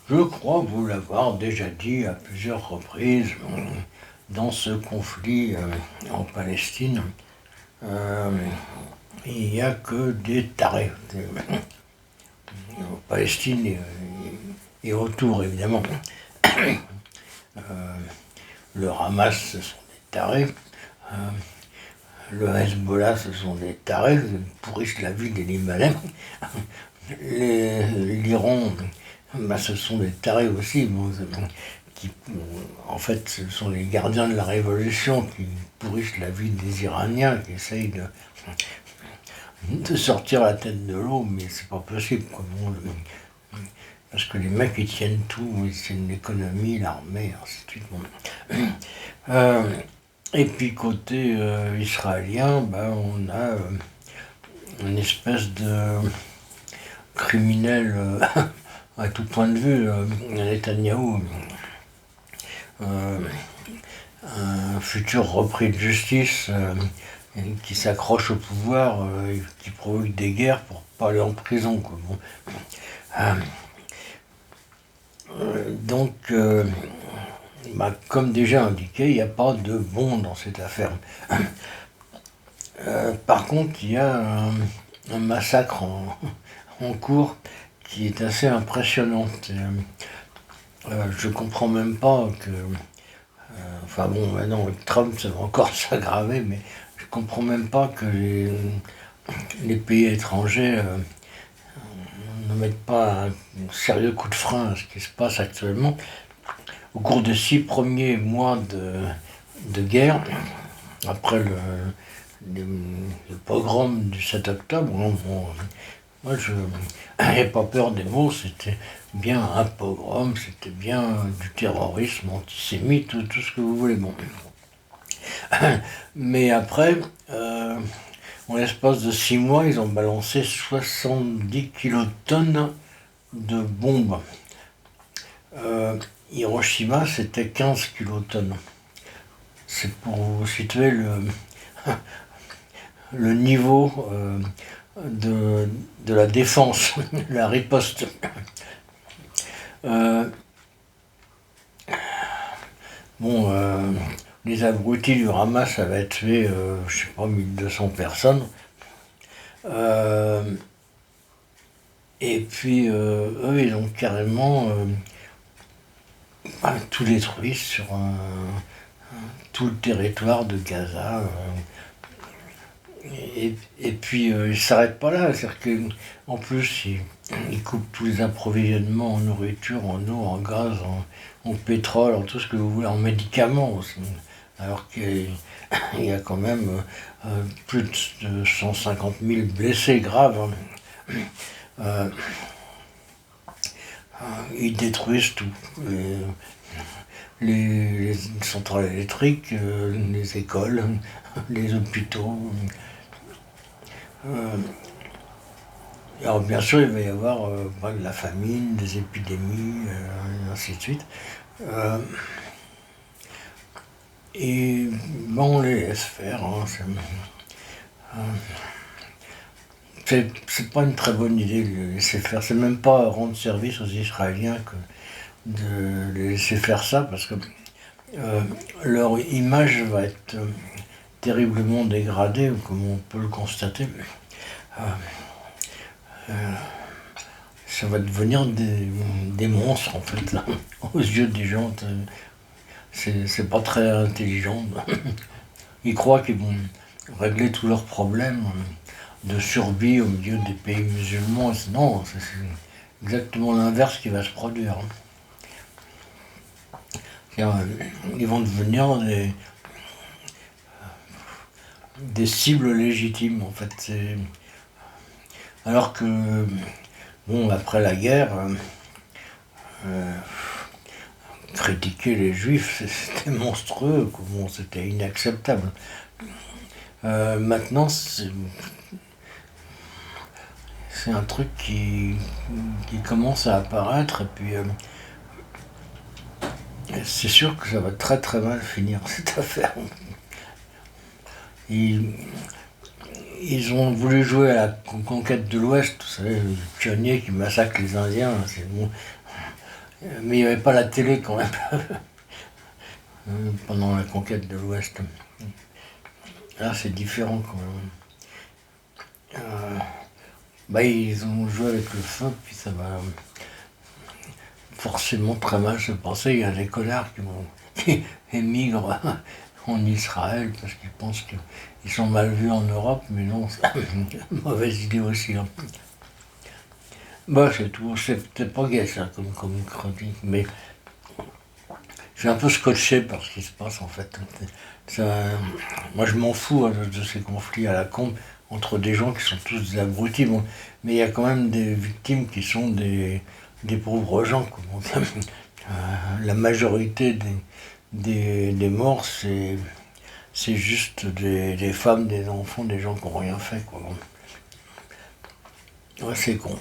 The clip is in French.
Je crois vous l'avoir déjà dit à plusieurs reprises, dans ce conflit en Palestine, euh, il n'y a que des tarés. En Palestine et autour, évidemment. Le Hamas, ce sont des tarés. Euh, le Hezbollah, ce sont des tarés, ils pourrissent la vie des Libanais. L'Iran, bah, ce sont des tarés aussi, bon, qui, en fait, ce sont les gardiens de la révolution qui pourrissent la vie des Iraniens, qui essayent de sortir la tête de l'eau, mais c'est pas possible, quoi. Bon, parce que les mecs, ils tiennent tout, ils tiennent l'économie, l'armée, ainsi de suite. Bon. Et puis côté israélien, bah, on a une espèce de criminel à tout point de vue, Netanyahou, un futur repris de justice qui s'accroche au pouvoir, qui provoque des guerres pour pas aller en prison, quoi. Bon. Donc, bah, comme déjà indiqué, il n'y a pas de bon dans cette affaire. Par contre, il y a un massacre en cours qui est assez impressionnant. Je comprends même pas que. Enfin bon, maintenant avec Trump, ça va encore s'aggraver, mais je comprends même pas que les pays étrangers ne mettent pas un sérieux coup de frein à ce qui se passe actuellement. Au cours des 6 premiers mois de guerre, après le pogrom du 7 octobre, moi je n'ai pas peur des mots, c'était bien un pogrom, c'était bien du terrorisme antisémite, tout ce que vous voulez. Bon. Mais après, en l'espace de 6 mois, ils ont balancé 70 kilotonnes de bombes. Hiroshima, c'était 15 kilotonnes. C'est pour vous situer le niveau de la défense, la riposte. Les abrutis du Hamas avaient tué, je sais pas, 1200 personnes. Et puis, eux, ils ont carrément tout détruit sur tout le territoire de Gaza. Et puis, ils ne s'arrêtent pas là. C'est-à-dire qu'en plus, ils coupent tous les approvisionnements en nourriture, en eau, en gaz, en pétrole, en tout ce que vous voulez, en médicaments aussi. Alors qu'il y a quand même plus de 150 000 blessés graves. Ils détruisent tout. Les centrales électriques, les écoles, les hôpitaux. Alors bien sûr, il va y avoir de la famine, des épidémies, et ainsi de suite. Et bon, on les laisse faire. Hein, c'est pas une très bonne idée de les laisser faire. C'est même pas rendre service aux Israéliens que de les laisser faire ça, parce que leur image va être terriblement dégradée, comme on peut le constater. Ça va devenir des monstres, en fait, là, aux yeux des gens. C'est pas très intelligent. Ils croient qu'ils vont régler tous leurs problèmes de survie au milieu des pays musulmans. Non, c'est exactement l'inverse qui va se produire. Ils vont devenir des cibles légitimes, en fait. Alors que, bon, après la guerre, critiquer les juifs, c'était monstrueux, bon, c'était inacceptable. Maintenant, c'est un truc qui commence à apparaître, et puis c'est sûr que ça va très très mal finir, cette affaire. Ils ont voulu jouer à la conquête de l'Ouest, vous savez, les pionniers qui massacrent les Indiens, c'est bon. Mais il n'y avait pas la télé quand même pendant la conquête de l'Ouest. Là, c'est différent quand même. Bah, ils ont joué avec le feu, puis ça va forcément très mal se passer. Il y a des connards qui émigrent en Israël parce qu'ils pensent qu'ils sont mal vus en Europe, mais non, c'est une mauvaise idée aussi. Hein. Bah, c'est tout. C'est peut-être pas gay ça comme chronique, mais je suis un peu scotché par ce qui se passe en fait. Ça, moi je m'en fous hein, de ces conflits à la con entre des gens qui sont tous des abrutis, bon, mais il y a quand même des victimes qui sont des pauvres gens. Quoi. Donc, la majorité des morts, c'est juste des femmes, des enfants, des gens qui n'ont rien fait. Quoi. Ouais, c'est con.